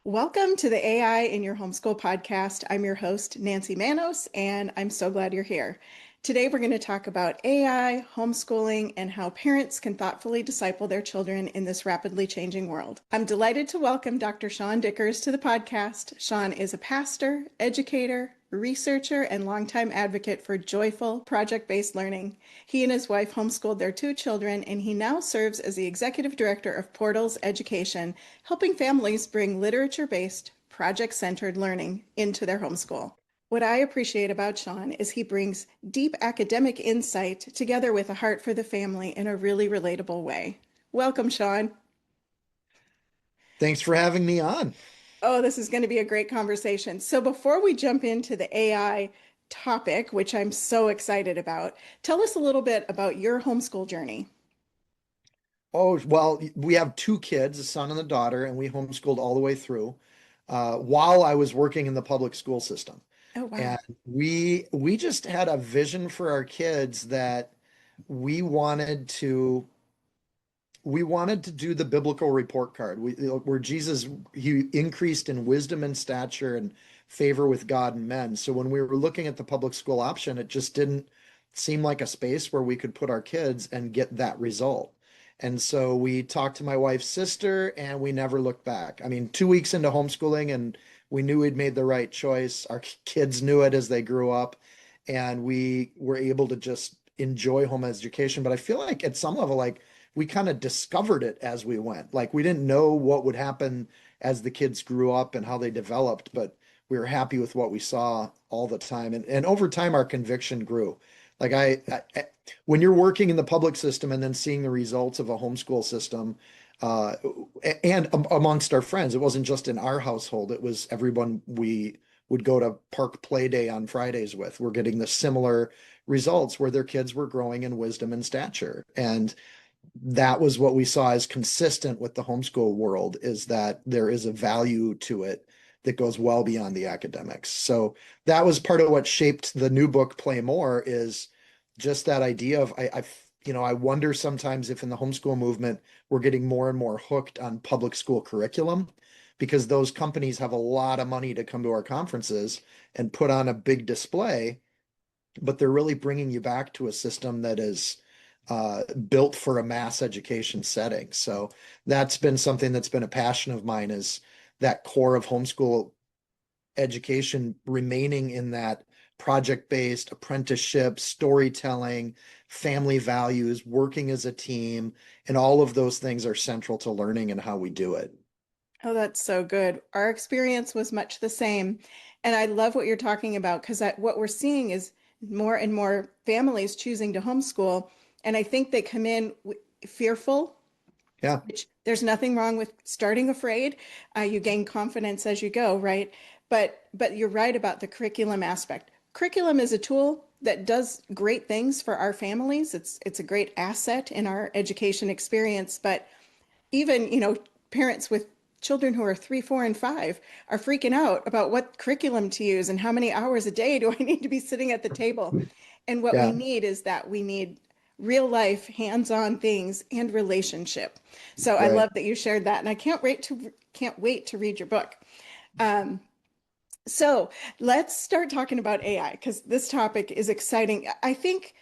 Welcome to the AI in Your Homeschool podcast. I'm your host, Nancy Manos, and I'm so glad you're here. Today, we're going to talk about AI, homeschooling, and how parents can thoughtfully disciple their children in this rapidly changing world. I'm delighted to welcome Dr. Seann Dikkers to the podcast. Seann is a pastor, educator, researcher, and longtime advocate for joyful, project-based learning. He and his wife homeschooled their two children, and he now serves as the executive director of Portals Education, helping families bring literature-based, project-centered learning into their homeschool. What I appreciate about Seann is he brings deep academic insight together with a heart for the family in a really relatable way. Welcome, Seann. Thanks for having me on. Oh, this is going to be a great conversation. So before we jump into the AI topic, which I'm so excited about, tell us a little bit about your homeschool journey. Oh, well, we have two kids, a son and a daughter, and we homeschooled all the way through while I was working in the public school system. Oh, wow. And we just had a vision for our kids that we wanted to we wanted to do the biblical report card. Where Jesus he increased in wisdom and stature and favor with God and men. So when we were looking at the public school option, it just didn't seem like a space where we could put our kids and get that result. And so we talked to my wife's sister and we never looked back. I mean, 2 weeks into homeschooling and we knew we'd made the right choice. Our kids knew it as they grew up, and we were able to just enjoy home education. But I feel like at some level, like we kind of discovered it as we went. Like we didn't know what would happen as the kids grew up and how they developed, but we were happy with what we saw all the time. And over time, our conviction grew. Like when you're working in the public system and then seeing the results of a homeschool system, uh, and amongst our friends, it wasn't just in our household, it was everyone we would go to park play day on Fridays with. We're getting the similar results where their kids were growing in wisdom and stature. And that was what we saw as consistent with the homeschool world, is that there is a value to it that goes well beyond the academics. So that was part of what shaped the new book, Play More, is just that idea of I wonder sometimes if in the homeschool movement we're getting more and more hooked on public school curriculum because those companies have a lot of money to come to our conferences and put on a big display, but they're really bringing you back to a system that is built for a mass education setting. So that's been something that's been a passion of mine, is that core of homeschool education remaining in that project-based apprenticeship, storytelling, family values, working as a team, and all of those things are central to learning and how we do it. Oh, that's so good. Our experience was much the same. And I love what you're talking about because what we're seeing is more and more families choosing to homeschool. And I think they come in fearful, Yeah, which there's nothing wrong with starting afraid. You gain confidence as you go, right? But you're right about the curriculum aspect. Curriculum is a tool that does great things for our families. It's a great asset in our education experience, but even, parents with children who are 3, 4, and 5 are freaking out about what curriculum to use and how many hours a day do I need to be sitting at the table. And what we yeah, need is that we need real life, hands-on things and relationship. So I right. love that you shared that, and I can't wait to read your book. Um, so let's start talking about AI because this topic is exciting. I think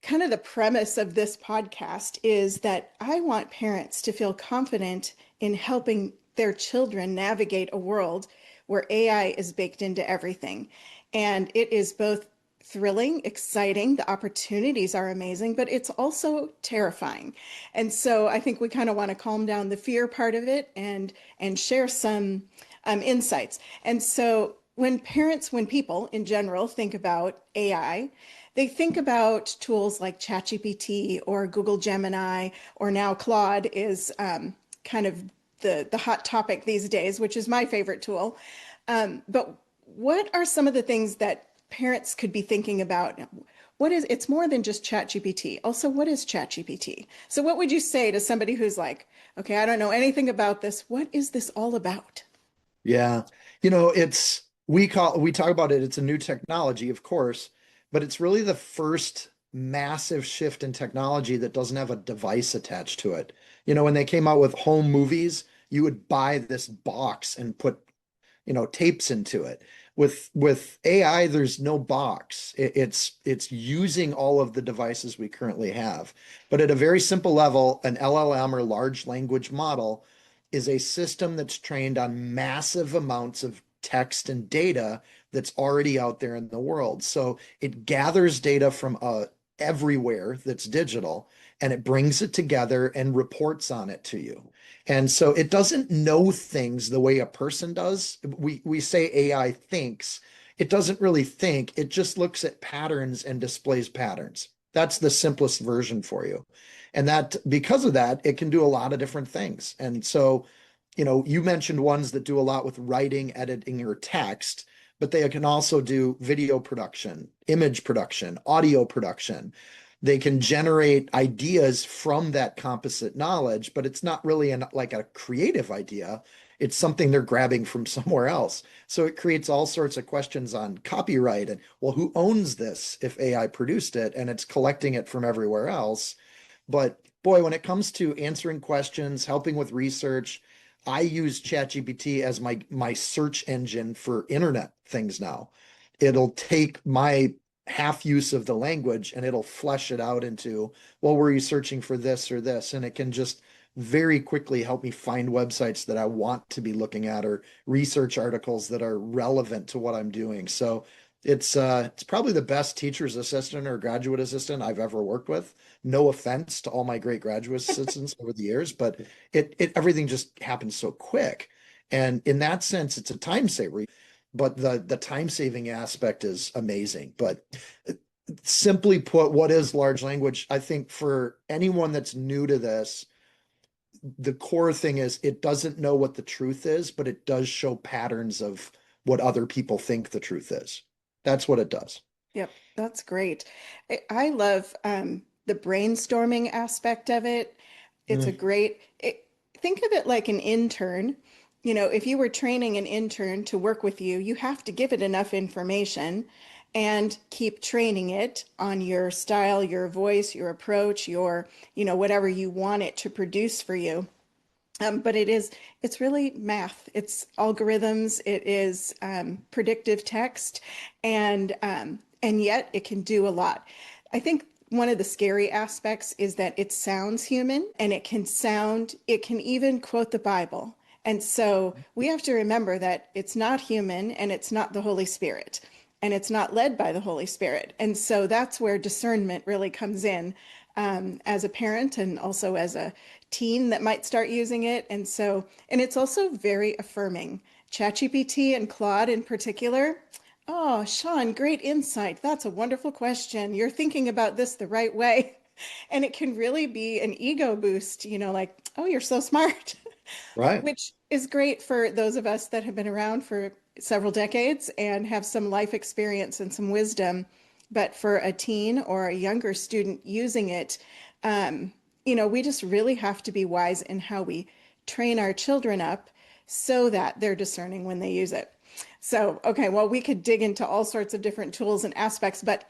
kind of the premise of this podcast is that I want parents to feel confident in helping their children navigate a world where AI is baked into everything. And it is both thrilling, exciting, the opportunities are amazing, but it's also terrifying. And so I think we kind of want to calm down the fear part of it and share some insights. And so when people in general think about AI, they think about tools like ChatGPT or Google Gemini, or now Claude is kind of the hot topic these days, which is my favorite tool. But what are some of the things that parents could be thinking about? It's more than just ChatGPT. Also, what is ChatGPT? So what would you say to somebody who's like, okay, I don't know anything about this. What is this all about? Yeah. It's we talk about it, it's a new technology, of course, but it's really the first massive shift in technology that doesn't have a device attached to it. When they came out with home movies, you would buy this box and put tapes into it. With AI, there's no box. It's using all of the devices we currently have. But at a very simple level, an LLM or large language model is a system that's trained on massive amounts of text and data that's already out there in the world. So it gathers data from everywhere that's digital, and it brings it together and reports on it to you. And so it doesn't know things the way a person does. We say AI thinks. It doesn't really think. It just looks at patterns and displays patterns. That's the simplest version for you. And that because of that, it can do a lot of different things. And so, you mentioned ones that do a lot with writing, editing, or text, but they can also do video production, image production, audio production. They can generate ideas from that composite knowledge, but it's not really like a creative idea. It's something they're grabbing from somewhere else. So it creates all sorts of questions on copyright and, well, who owns this if AI produced it and it's collecting it from everywhere else? But boy, when it comes to answering questions, helping with research, I use ChatGPT as my search engine for internet things now. It'll take my half use of the language and it'll flesh it out into, well, were you searching for this or this? And it can just very quickly help me find websites that I want to be looking at or research articles that are relevant to what I'm doing. So it's probably the best teacher's assistant or graduate assistant I've ever worked with. No offense to all my great graduate assistants over the years, but it everything just happens so quick. And in that sense, it's a time saver. But the time saving aspect is amazing. But simply put, what is large language? I think for anyone that's new to this, the core thing is it doesn't know what the truth is, but it does show patterns of what other people think the truth is. That's what it does. Yep, that's great. I love the brainstorming aspect of it. It's a Mm, great, think of it like an intern. If you were training an intern to work with you, you have to give it enough information and keep training it on your style, your voice, your approach, whatever you want it to produce for you. But it's really math. It's algorithms. It is predictive text, and yet it can do a lot. I think one of the scary aspects is that it sounds human, and it can even quote the Bible. And so we have to remember that it's not human, and it's not the Holy Spirit, and it's not led by the Holy Spirit. And so that's where discernment really comes in, as a parent and also as a teen that might start using it. And it's also very affirming. ChatGPT and Claude in particular. Oh, Seann, great insight. That's a wonderful question. You're thinking about this the right way. And it can really be an ego boost, like, oh, you're so smart, right. which is great for those of us that have been around for several decades and have some life experience and some wisdom. But for a teen or a younger student using it, we just really have to be wise in how we train our children up so that they're discerning when they use it. So, okay, well, we could dig into all sorts of different tools and aspects, but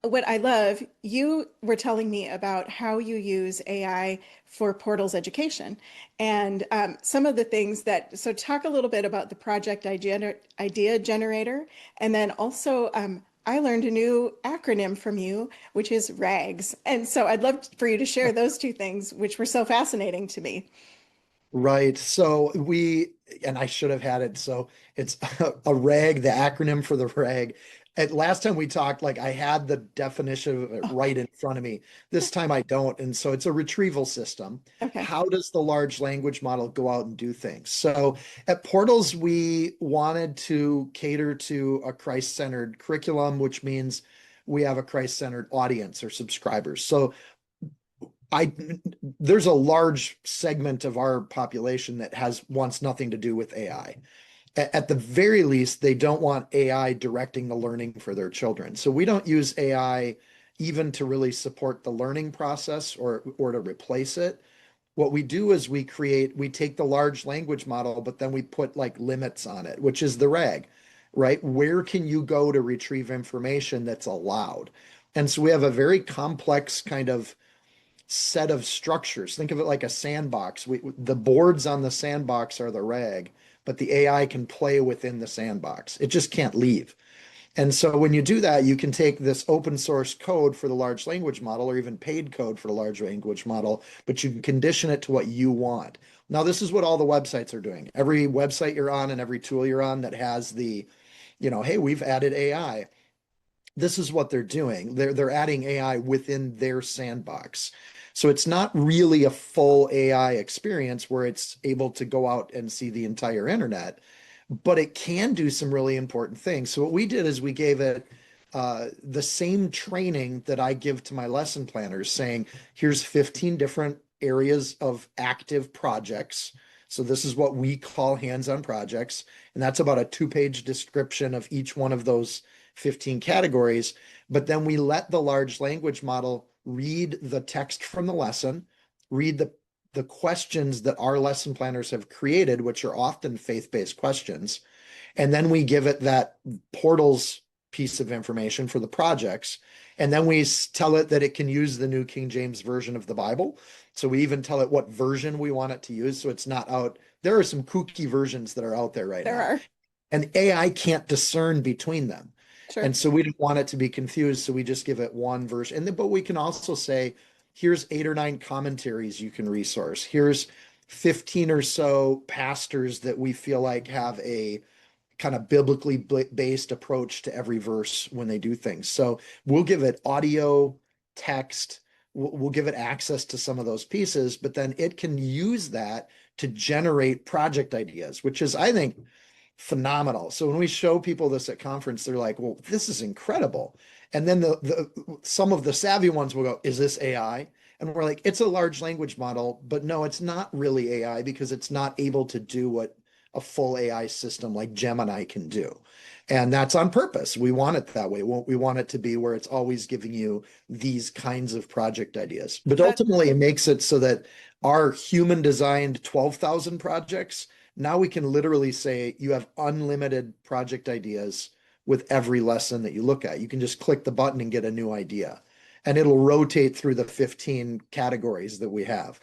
what I love, you were telling me about how you use AI for Portal's education and some of the things so talk a little bit about the idea generator. And then also, I learned a new acronym from you, which is RAGS. And so I'd love for you to share those two things, which were so fascinating to me. Right. So and I should have had it. So it's a RAG, the acronym for the RAG. At last time we talked, like I had the definition of it Oh, right in front of me. This time I don't. And so it's a retrieval system. okay. How does the large language model go out and do things? So at Portals, we wanted to cater to a Christ-centered curriculum, which means we have a Christ-centered audience or subscribers. So I there's a large segment of our population that wants nothing to do with AI. At the very least, they don't want AI directing the learning for their children. So we don't use AI even to really support the learning process or to replace it. What we do is we take the large language model, but then we put like limits on it, which is the RAG, right? Where can you go to retrieve information that's allowed? And so we have a very complex kind of set of structures. Think of it like a sandbox. The boards on the sandbox are the rag, but the AI can play within the sandbox. It just can't leave. And so when you do that, you can take this open source code for the large language model or even paid code for the large language model, but you can condition it to what you want. Now, this is what all the websites are doing. Every website you're on and every tool you're on that has the, hey, we've added AI. This is what they're doing. They're adding AI within their sandbox. So it's not really a full AI experience where it's able to go out and see the entire internet, but it can do some really important things. So what we did is we gave it the same training that I give to my lesson planners, saying, here's 15 different areas of active projects. So this is what we call hands-on projects. And that's about a 2-page description of each one of those 15 categories. But then we let the large language model read the text from the lesson, read the questions that our lesson planners have created, which are often faith-based questions. And then we give it that portals piece of information for the projects. And then we tell it that it can use the New King James Version of the Bible. So we even tell it what version we want it to use. So it's not out. There are some kooky versions that are out there right There now. are. And AI can't discern between them. Sure. And so we don't want it to be confused. So we just give it one version. But we can also say, here's 8 or 9 commentaries you can resource. Here's 15 or so pastors that we feel like have a kind of biblically based approach to every verse when they do things. So we'll give it audio, text, we'll give it access to some of those pieces, but then it can use that to generate project ideas, which is, I think, phenomenal. So when we show people this at conference, they're like, well, this is incredible. And then some of the savvy ones will go, is this AI? And we're like, it's a large language model, but no, it's not really AI because it's not able to do what a full AI system like Gemini can do. And that's on purpose. We want it that way. We want it to be where it's always giving you these kinds of project ideas. But That ultimately, it makes it so that our human designed 12,000 projects, now we can literally say you have unlimited project ideas with every lesson that you look at. You can just click the button and get a new idea, and it'll rotate through the 15 categories that we have.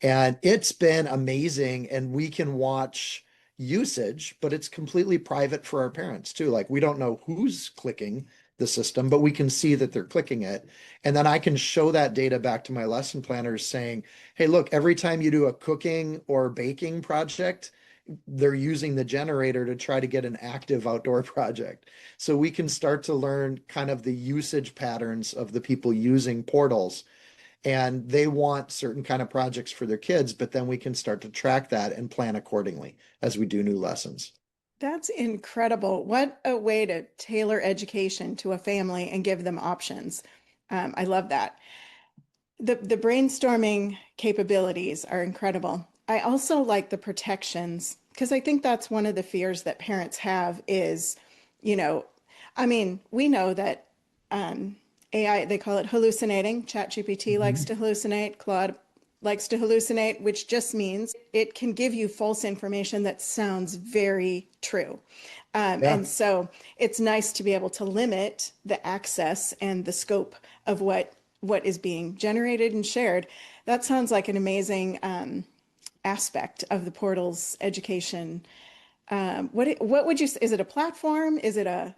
And it's been amazing. And we can watch usage, but it's completely private for our parents too. Like we don't know who's clicking the system, but we can see that they're clicking it. And then I can show that data back to my lesson planners saying, hey, look, every time you do a cooking or baking project, they're using the generator to try to get an active outdoor project. So we can start to learn kind of the usage patterns of the people using portals, and they want certain kind of projects for their kids, but then we can start to track that and plan accordingly as we do new lessons. that's incredible. What a way to tailor education to a family and give them options. I love that. The brainstorming capabilities are incredible. I also like the protections because I think that's one of the fears that parents have is, you know, I mean, we know that AI, they call it hallucinating. ChatGPT likes Mhm. to hallucinate. Claude likes to hallucinate, which just means it can give you false information that sounds very true. Yeah. And so it's nice to be able to limit the access and the scope of what is being generated and shared. That sounds like an amazing aspect of the portal's education. What would you say? Is it a platform? Is it a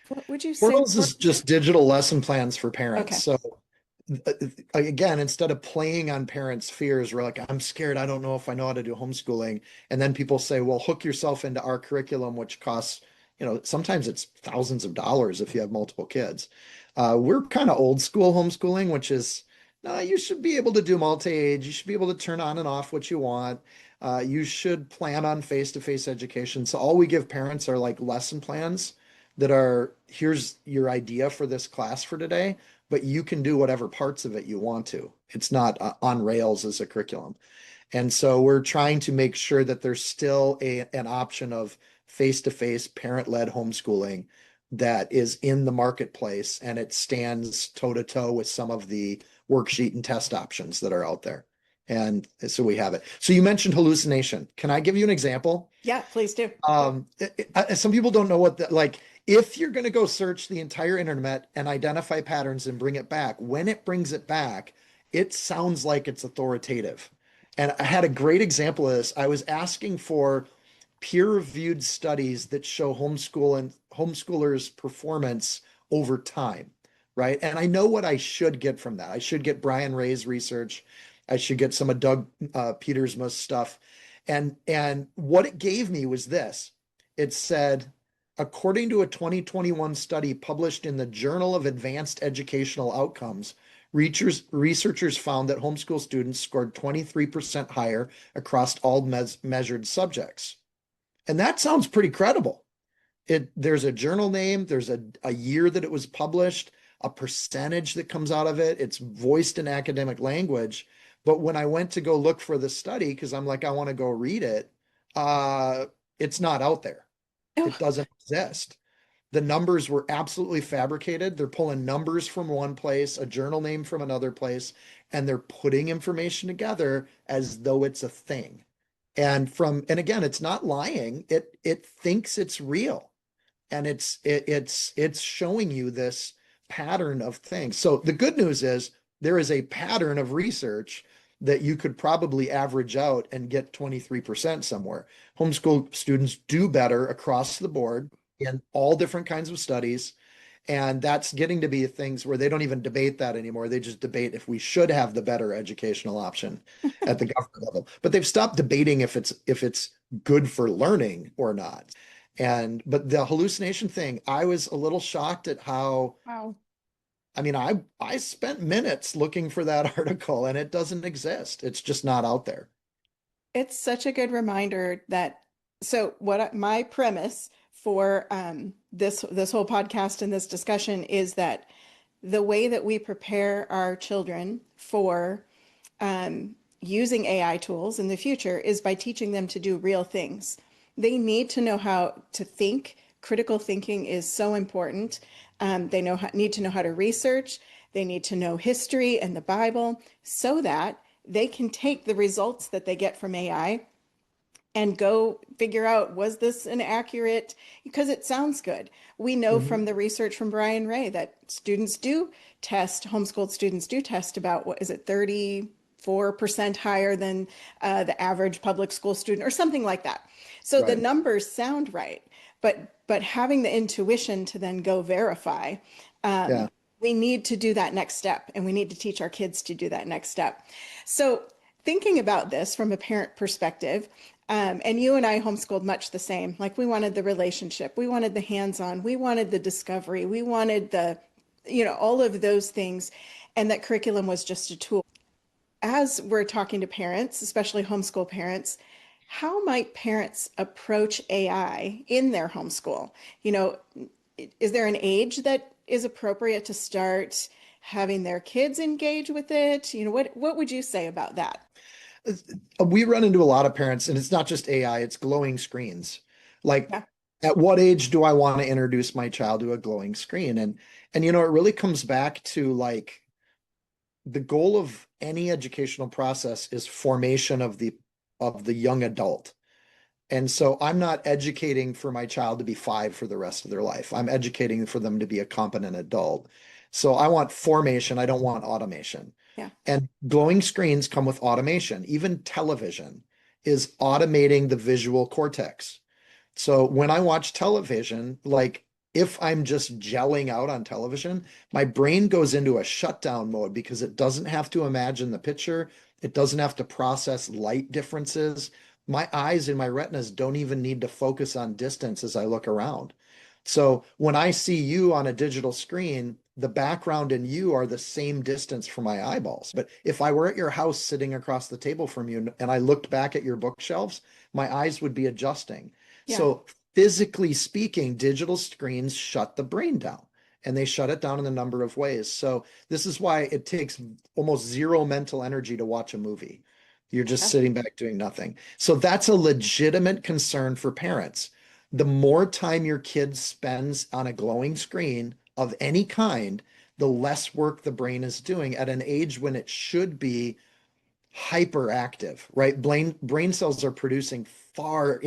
what would you say? Portals is just digital lesson plans for parents. Okay. So again, instead of playing on parents' fears, we're like, I'm scared. I don't know if I know how to do homeschooling. And then people say, well, hook yourself into our curriculum, which costs, sometimes it's thousands of dollars if you have multiple kids. We're kind of old school homeschooling, which is, no, you should be able to do multi-age. You should be able to turn on and off what you want. You should plan on face-to-face education. So all we give parents are like lesson plans that are, here's your idea for this class for today, but you can do whatever parts of it you want to. It's not on rails as a curriculum. And so we're trying to make sure that there's still an option of face-to-face parent-led homeschooling that is in the marketplace, and it stands toe-to-toe with some of the worksheet and test options that are out there. And so we have it. So you mentioned hallucination. Can I give you an example? Yeah, please do. Some people don't know what like if you're going to go search the entire internet and identify patterns and bring it back, when it brings it back, it sounds like it's authoritative. And I had a great example of this. I was asking for peer-reviewed studies that show homeschoolers' performance over time, right? And I know what I should get from that. I should get Brian Ray's research. I should get some of Doug Petersma's stuff. And what it gave me was this. It said, according to a 2021 study published in the Journal of Advanced Educational Outcomes, researchers found that homeschool students scored 23% higher across all measured subjects. And that sounds pretty credible. There's a journal name, there's a year that it was published, a percentage that comes out of it. It's voiced in academic language. But when I went to go look for the study, because I'm like, I want to go read it, it's not out there. It doesn't exist. The numbers were absolutely fabricated. They're pulling numbers from one place, a journal name from another place, and they're putting information together as though it's a thing. And again, it's not lying. It thinks it's real. And it's showing you this pattern of things. So the good news is there is a pattern of research that you could probably average out and get 23% somewhere. Homeschool students do better across the board in all different kinds of studies. And that's getting to be things where they don't even debate that anymore. They just debate if we should have the better educational option at the government level. But they've stopped debating if it's good for learning or not. But the hallucination thing, I was a little shocked at how, Wow. I mean, I spent minutes looking for that article and it doesn't exist. It's just not out there. It's such a good reminder that, so my premise for this whole podcast and this discussion is that the way that we prepare our children for using AI tools in the future is by teaching them to do real things. They need to know how to think. Critical thinking is so important. They need to know how to research. They need to know history and the Bible so that they can take the results that they get from AI and go figure out, was this an accurate, because it sounds good. We know Mhm. from the research from Brian Ray that homeschooled students do test about, what is it, 34% higher than the average public school student or something like that. So the Right. numbers sound right, but having the intuition to then go verify, Yeah. we need to do that next step, and we need to teach our kids to do that next step. So thinking about this from a parent perspective, and you and I homeschooled much the same. Like, we wanted the relationship, we wanted the hands-on, we wanted the discovery, we wanted all of those things. And that curriculum was just a tool. As we're talking to parents, especially homeschool parents, how might parents approach AI in their homeschool? You know, is there an age that is appropriate to start having their kids engage with it? What would you say about that? We run into a lot of parents, and it's not just AI, it's glowing screens. Like, Yeah. at what age do I want to introduce my child to a glowing screen? And it really comes back to, like, the goal of any educational process is formation of the young adult. And so I'm not educating for my child to be 5 for the rest of their life. I'm educating for them to be a competent adult. So I want formation, I don't want automation. Yeah. And glowing screens come with automation. Even television is automating the visual cortex. So when I watch television, like, if I'm just gelling out on television, my brain goes into a shutdown mode because it doesn't have to imagine the picture. It doesn't have to process light differences. My eyes and my retinas don't even need to focus on distance as I look around. So when I see you on a digital screen, the background and you are the same distance from my eyeballs. But if I were at your house sitting across the table from you and I looked back at your bookshelves, my eyes would be adjusting. Yeah. So physically speaking, digital screens shut the brain down, and they shut it down in a number of ways. So this is why it takes almost zero mental energy to watch a movie. You're just Yeah. sitting back doing nothing. So that's a legitimate concern for parents. The more time your kid spends on a glowing screen of any kind, the less work the brain is doing at an age when it should be hyperactive, right? Brain cells are producing far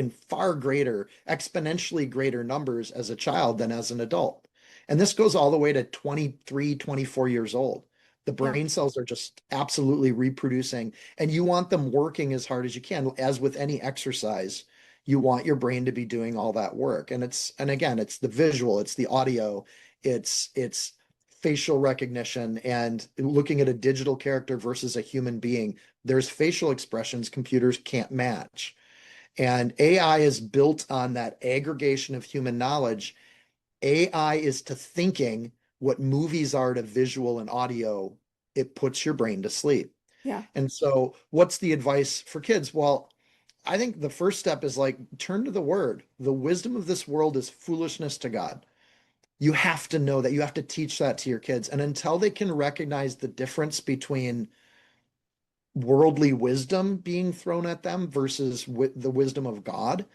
greater, exponentially greater numbers as a child than as an adult. And this goes all the way to 23, 24 years old. The Yeah. brain cells are just absolutely reproducing, and you want them working as hard as you can. As with any exercise, you want your brain to be doing all that work. And again, it's the visual, it's the audio, it's facial recognition and looking at a digital character versus a human being. There's facial expressions computers can't match. And AI is built on that aggregation of human knowledge. AI is to thinking what movies are to visual and audio. It puts your brain to sleep. Yeah. And so, what's the advice for kids? Well, I think the first step is like turn to the word. The wisdom of this world is foolishness to God. You have to know that. You have to teach that to your kids. And until they can recognize the difference between worldly wisdom being thrown at them versus the wisdom of God,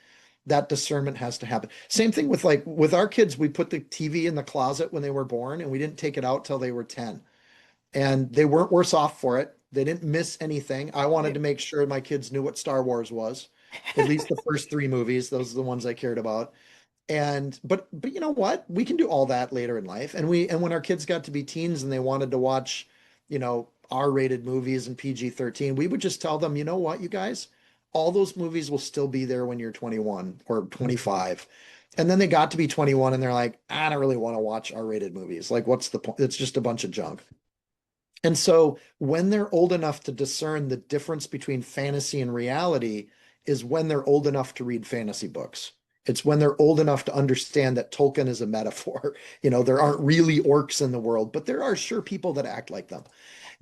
that discernment has to happen. Same thing with like with our kids, we put the TV in the closet when they were born and we didn't take it out till they were 10. And they weren't worse off for it. They didn't miss anything. I wanted to Right. make sure my kids knew what Star Wars was, at least the first three movies. Those are the ones I cared about. And but you know what? We can do all that later in life. And when our kids got to be teens and they wanted to watch, R-rated movies and PG-13, we would just tell them, you know what, you guys, all those movies will still be there when you're 21 or 25. And then they got to be 21 and they're like, I don't really want to watch R-rated movies. Like, what's the point? It's just a bunch of junk. And so when they're old enough to discern the difference between fantasy and reality is when they're old enough to read fantasy books. It's when they're old enough to understand that Tolkien is a metaphor. There aren't really orcs in the world, but there are sure people that act like them.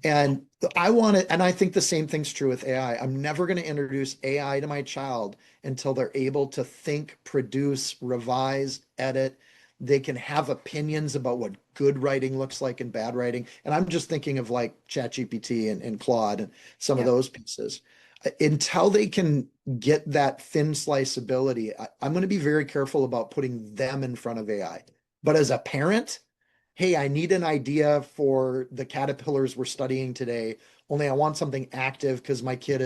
And I want it, and I think the same thing's true with AI. I'm never going to introduce AI to my child until they're able to think, produce, revise, edit. They can have opinions about what good writing looks like and bad writing. And I'm just thinking of like ChatGPT and Claude and some of Yeah. those pieces. Until they can get that thin slice ability, I'm going to be very careful about putting them in front of AI. But as a parent, hey, I need an idea for the caterpillars we're studying today. Only I want something active because my kid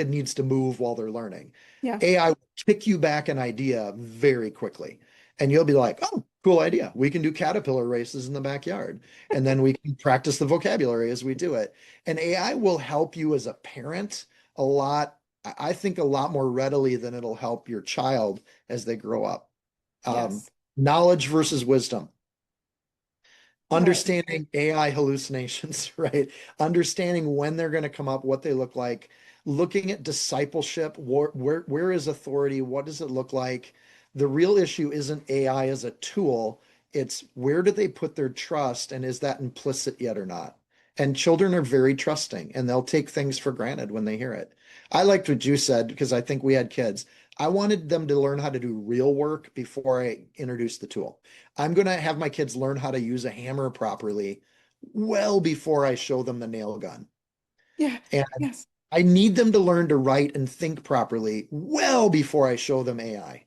needs to move while they're learning. Yeah. AI will kick you back an idea very quickly. And you'll be like, oh, cool idea. We can do caterpillar races in the backyard. And then we can practice the vocabulary as we do it. And AI will help you as a parent a lot, I think a lot more readily than it'll help your child as they grow up. Um, Yes. Knowledge versus wisdom. Right. Understanding AI hallucinations, right? Understanding when they're going to come up, what they look like, looking at discipleship, where is authority, what does it look like? The real issue isn't AI as a tool, it's where do they put their trust and is that implicit yet or not? And children are very trusting and they'll take things for granted when they hear it. I liked what you said because I think we had kids. I wanted them to learn how to do real work before I introduced the tool. I'm going to have my kids learn how to use a hammer properly well before I show them the nail gun. Yeah. And Yes. I need them to learn to write and think properly well before I show them AI.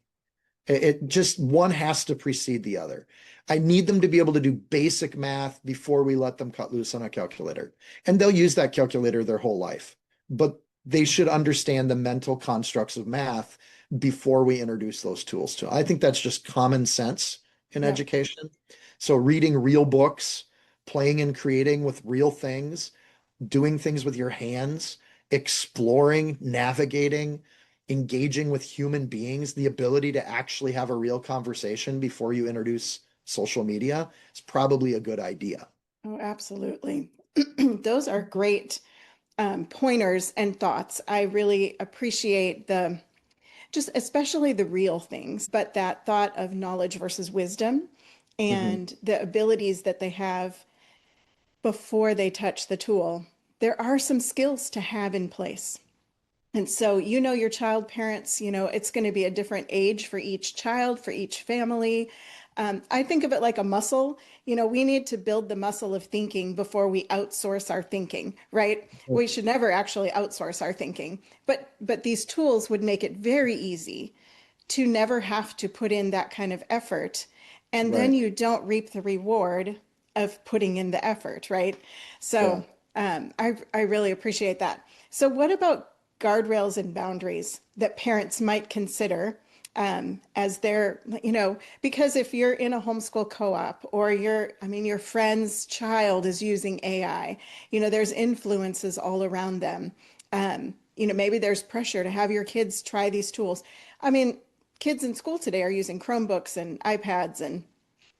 It just one has to precede the other. I need them to be able to do basic math before we let them cut loose on a calculator. And they'll use that calculator their whole life. But they should understand the mental constructs of math before we introduce those tools to them. I think that's just common sense in Yeah. education. So reading real books, playing and creating with real things, doing things with your hands, exploring, navigating, engaging with human beings, the ability to actually have a real conversation before you introduce social media is probably a good idea. Oh, absolutely. Those are great pointers and thoughts. I really appreciate the just especially the real things, but that thought of knowledge versus wisdom Mhm. and the abilities that they have before they touch the tool. There are some skills to have in place. And so, your child parents, it's going to be a different age for each child, for each family. I think of it like a muscle. We need to build the muscle of thinking before we outsource our thinking, right? We should never actually outsource our thinking. But these tools would make it very easy to never have to put in that kind of effort. And then Right. you don't reap the reward of putting in the effort, right? Yeah. So I really appreciate that. So what about guardrails and boundaries that parents might consider as they're, because if you're in a homeschool co-op or your friend's child is using AI, there's influences all around them. Maybe there's pressure to have your kids try these tools. I mean, kids in school today are using Chromebooks and iPads and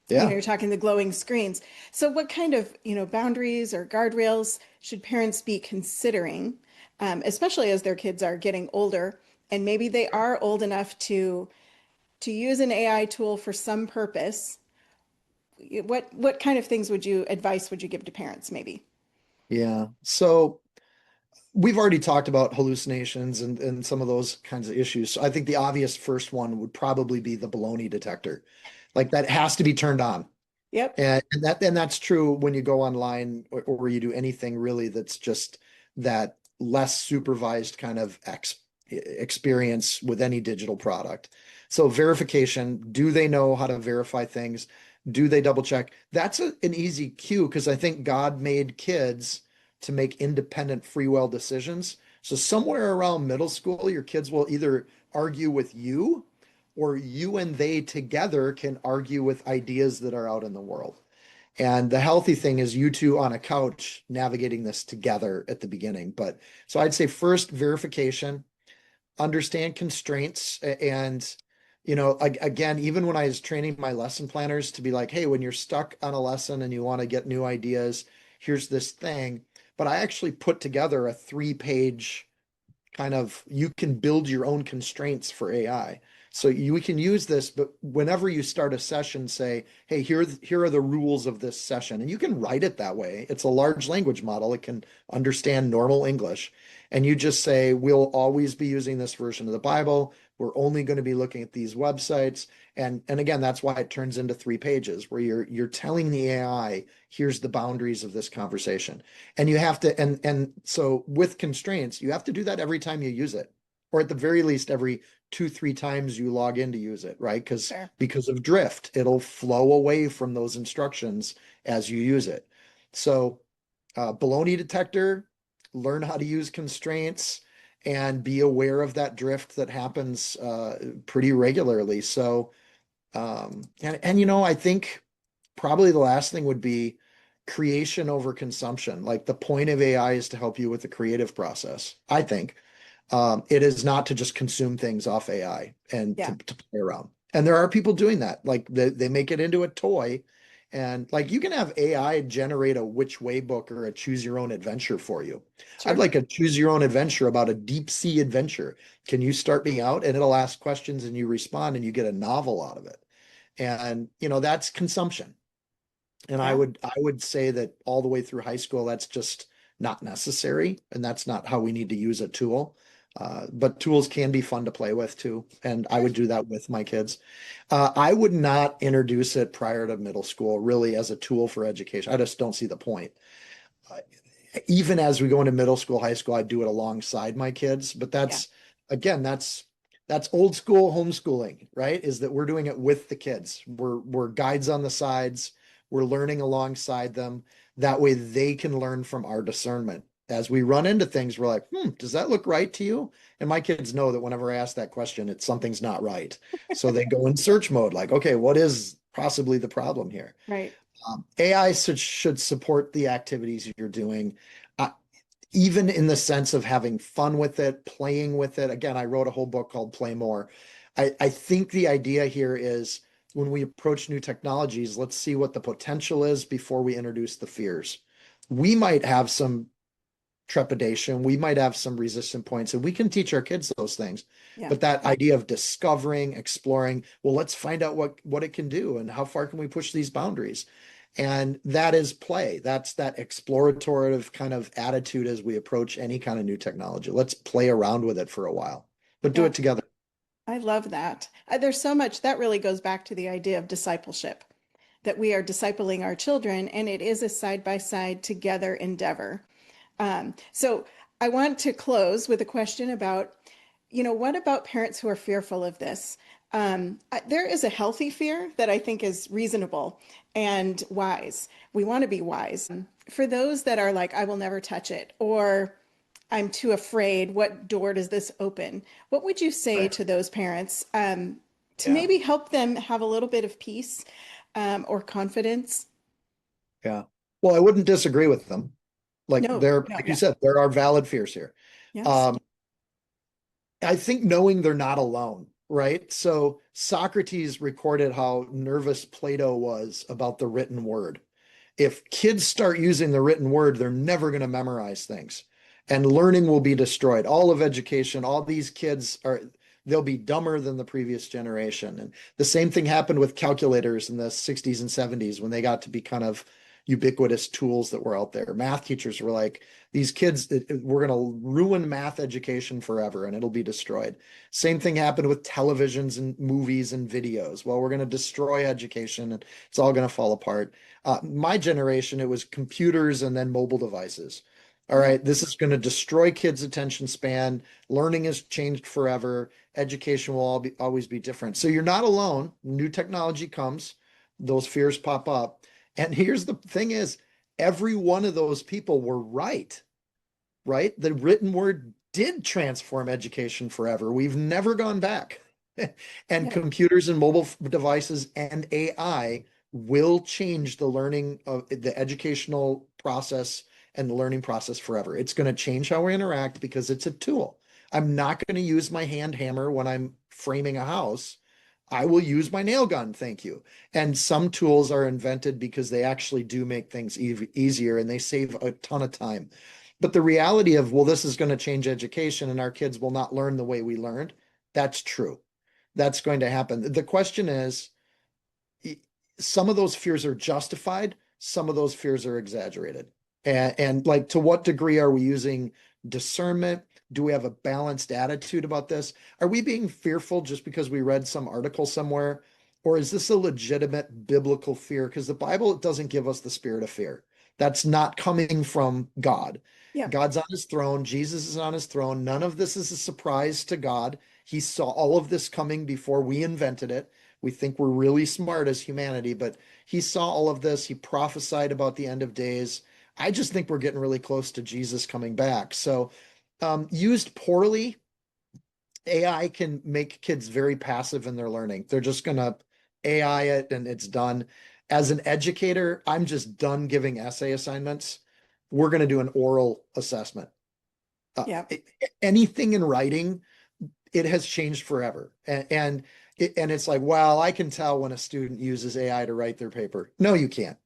Yeah. you're talking the glowing screens. So what kind of, boundaries or guardrails should parents be considering, especially as their kids are getting older and maybe they are old enough to use an AI tool for some purpose? What kind of things advice would you give to parents maybe? Yeah. So we've already talked about hallucinations and some of those kinds of issues. So I think the obvious first one would probably be the baloney detector. Like that has to be turned on. Yep, And that's true when you go online or you do anything really that's just that less supervised kind of experience with any digital product. So verification, do they know how to verify things? Do they double check? That's an easy cue because I think God made kids to make independent free will decisions. So somewhere around middle school, your kids will either argue with you or you and they together can argue with ideas that are out in the world. And the healthy thing is you two on a couch navigating this together at the beginning. But so I'd say first verification, understand constraints. And, again, even when I was training my lesson planners to be like, hey, when you're stuck on a lesson and you want to get new ideas, here's this thing. But I actually put together a 3-page kind of you can build your own constraints for AI. So you can use this, but whenever you start a session, say, hey, here are the rules of this session. And you can write it that way. It's a large language model. It can understand normal English. And you just say, we'll always be using this version of the Bible. We're only going to be looking at these websites. And again, that's why it turns into 3 pages where you're telling the AI, here's the boundaries of this conversation. And you have to, and so with constraints, you have to do that every time you use it, or at the very least every 2, 3 times you log in to use it, right? sure. Because of drift, it'll flow away from those instructions as you use it. So baloney detector, learn how to use constraints and be aware of that drift that happens pretty regularly. So I think probably the last thing would be creation over consumption. Like the point of AI is to help you with the creative process. I think it is not to just consume things off AI and Yeah, to play around. And there are people doing that. Like they make it into a toy. And like you can have AI generate a which way book or a choose your own adventure for you. I'd sure. like a choose your own adventure about a deep sea adventure. Can you start me out? And it'll ask questions and you respond and you get a novel out of it. And that's consumption. And I Yeah, would I would say that all the way through high school, that's just not necessary, and that's not how we need to use a tool. But tools can be fun to play with too, and I sure. would do that with my kids. I would not introduce it prior to middle school, really, as a tool for education. I just don't see the point. Uh, Even as we go into middle school, high school, I do it alongside my kids. But Yeah, again, that's old school homeschooling, right? Is that we're doing it with the kids. We're guides on the sides. We're learning alongside them. That way they can learn from our discernment. As we run into things, we're like, does that look right to you? And my kids know that whenever I ask that question, it's something's not right. So they go in search mode, like, okay, what is possibly the problem here? right. AI should support the activities you're doing, uh, even in the sense of having fun with it, playing with it. Again, I wrote a whole book called Play More. I think the idea here is when we approach new technologies, let's see what the potential is before we introduce the fears. We might have some trepidation, we might have some resistant points, and we can teach our kids those things. Yeah, But that idea of discovering, exploring, well, let's find out what it can do and how far can we push these boundaries. And that is play. That's that explorative kind of attitude as we approach any kind of new technology. Let's play around with it for a while, but do yeah. it together. I love that. There's so much that really goes back to the idea of discipleship, that we are discipling our children, and it is a side by side together endeavor. So I want to close with a question about, what about parents who are fearful of this? There is a healthy fear that I think is reasonable and wise. We want to be wise. For those that are like, I will never touch it, or I'm too afraid. What door does this open? What would you say Right. to those parents to Yeah. maybe help them have a little bit of peace or confidence? Yeah. Well, I wouldn't disagree with them. Like No, there, no, like you yeah. said, there are valid fears here. Yes. Um, I think knowing they're not alone, right? So Socrates recorded how nervous Plato was about the written word. If kids start using the written word, they're never going to memorize things. And learning will be destroyed. All of education, all these kids are, they'll be dumber than the previous generation. And the same thing happened with calculators in the 60s and 70s when they got to be kind of ubiquitous tools that were out there. Math teachers were like, these kids, we're going to ruin math education forever and it'll be destroyed. Same thing happened with televisions and movies and videos. Well, we're going to destroy education and it's all going to fall apart. My generation, it was computers and then mobile devices. All Yeah. right, this is going to destroy kids' attention span. Learning has changed forever. Education will always be different. So you're not alone. New technology comes, those fears pop up. And here's the thing is, every one of those people were right, right? The written word did transform education forever. We've never gone back. And Yeah. computers and mobile devices and AI will change the learning of the educational process and the learning process forever. It's going to change how we interact because it's a tool. I'm not going to use my hand hammer when I'm framing a house. I will use my nail gun, thank you. And some tools are invented because they actually do make things easier and they save a ton of time. But the reality of, well, this is going to change education and our kids will not learn the way we learned, that's true. That's going to happen. The question is, some of those fears are justified, some of those fears are exaggerated. And like, to what degree are we using discernment? Do we have a balanced attitude about this? Are we being fearful just because we read some article somewhere? Or is this a legitimate biblical fear? Because the Bible doesn't give us the spirit of fear. That's not coming from God. Yeah. God's on his throne. Jesus is on his throne. None of this is a surprise to God. He saw all of this coming before we invented it. We think we're really smart as humanity, but he saw all of this. He prophesied about the end of days. I just think we're getting really close to Jesus coming back. So, used poorly, AI can make kids very passive in their learning. They're just going to AI it and it's done. As an educator, I'm just done giving essay assignments. We're going to do an oral assessment. Uh, Yeah. Anything in writing, it has changed forever. And it's like, well, I can tell when a student uses AI to write their paper. No, you can't.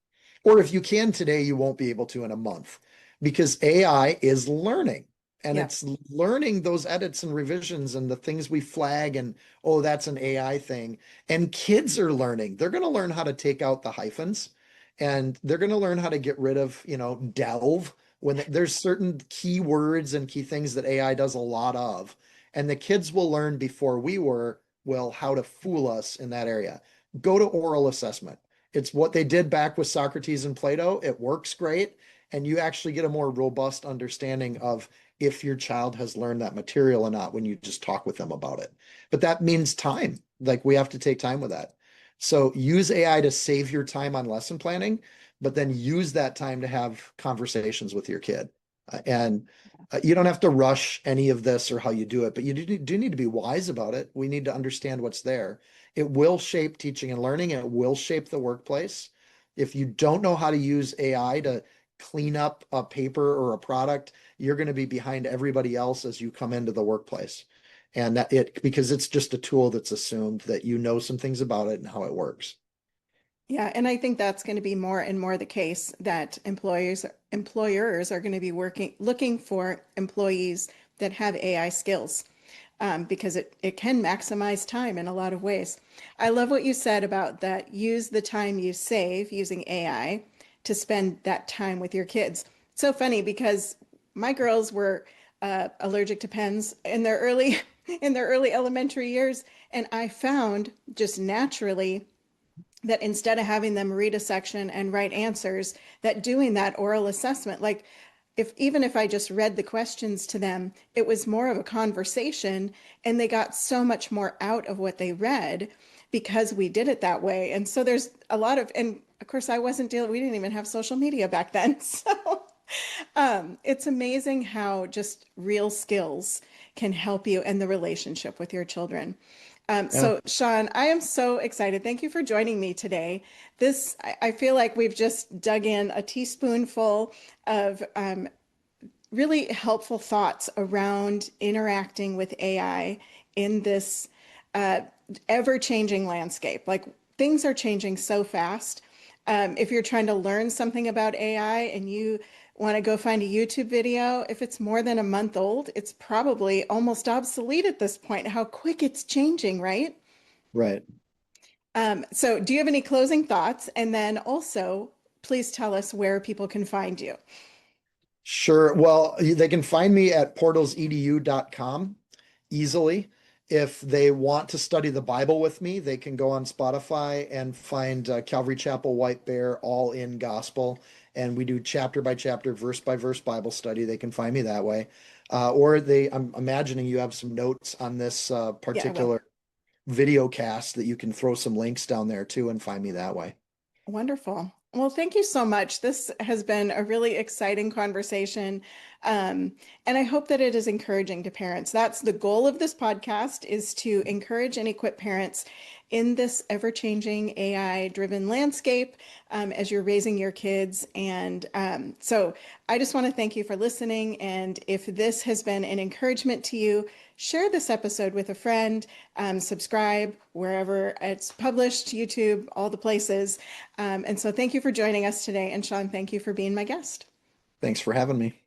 Or if you can today, you won't be able to in a month because AI is learning and Yeah. it's learning those edits and revisions and the things we flag and, oh, that's an AI thing. And kids are learning. They're going to learn how to take out the hyphens and they're going to learn how to get rid of, delve when there's certain key words and key things that AI does a lot of. And the kids will learn before we were, well, how to fool us in that area. Go to oral assessment. It's what they did back with Socrates and Plato. It works great. And you actually get a more robust understanding of if your child has learned that material or not when you just talk with them about it. But that means time. Like we have to take time with that. So use AI to save your time on lesson planning, but then use that time to have conversations with your kid. And you don't have to rush any of this or how you do it, but you do need to be wise about it. We need to understand what's there. It will shape teaching and learning, and it will shape the workplace. If you don't know how to use AI to clean up a paper or a product, you're going to be behind everybody else as you come into the workplace. And that it because it's just a tool that's assumed that you know some things about it and how it works. Yeah, and I think that's going to be more and more the case that employers are going to be looking for employees that have AI skills because it can maximize time in a lot of ways. I love what you said about that. Use the time you save using AI to spend that time with your kids. It's so funny because my girls were allergic to pens in their early in their early elementary years, and I found just naturally that instead of having them read a section and write answers, that doing that oral assessment, like if even if I just read the questions to them, it was more of a conversation and they got so much more out of what they read because we did it that way. And so there's a lot of, and of course I wasn't dealing, we didn't even have social media back then. So It's amazing how just real skills can help you in the relationship with your children. Yeah. So, Seann, I am so excited. Thank you for joining me today. I feel like we've just dug in a teaspoonful of really helpful thoughts around interacting with AI in this uh, ever-changing landscape. Like things are changing so fast. If you're trying to learn something about AI and you want to go find a YouTube video, if it's more than a month old, it's probably almost obsolete at this point, how quick it's changing, right? Right. So do you have any closing thoughts? And then also, please tell us where people can find you. Sure. Well, they can find me at portalsedu.com easily. If they want to study the Bible with me, they can go on Spotify and find Calvary Chapel White Bear All In Gospel. And we do chapter by chapter, verse by verse Bible study. They can find me that way. I'm imagining you have some notes on this Yeah, I will. particular video cast that you can throw some links down there too and find me that way. Wonderful. Well, thank you so much. This has been a really exciting conversation. Um, and I hope that it is encouraging to parents. That's the goal of this podcast is to encourage and equip parents in this ever-changing AI-driven landscape as you're raising your kids. And so I just want to thank you for listening. And if this has been an encouragement to you, share this episode with a friend, subscribe wherever it's published, YouTube, all the places. And so thank you for joining us today. And Seann, thank you for being my guest. Thanks for having me.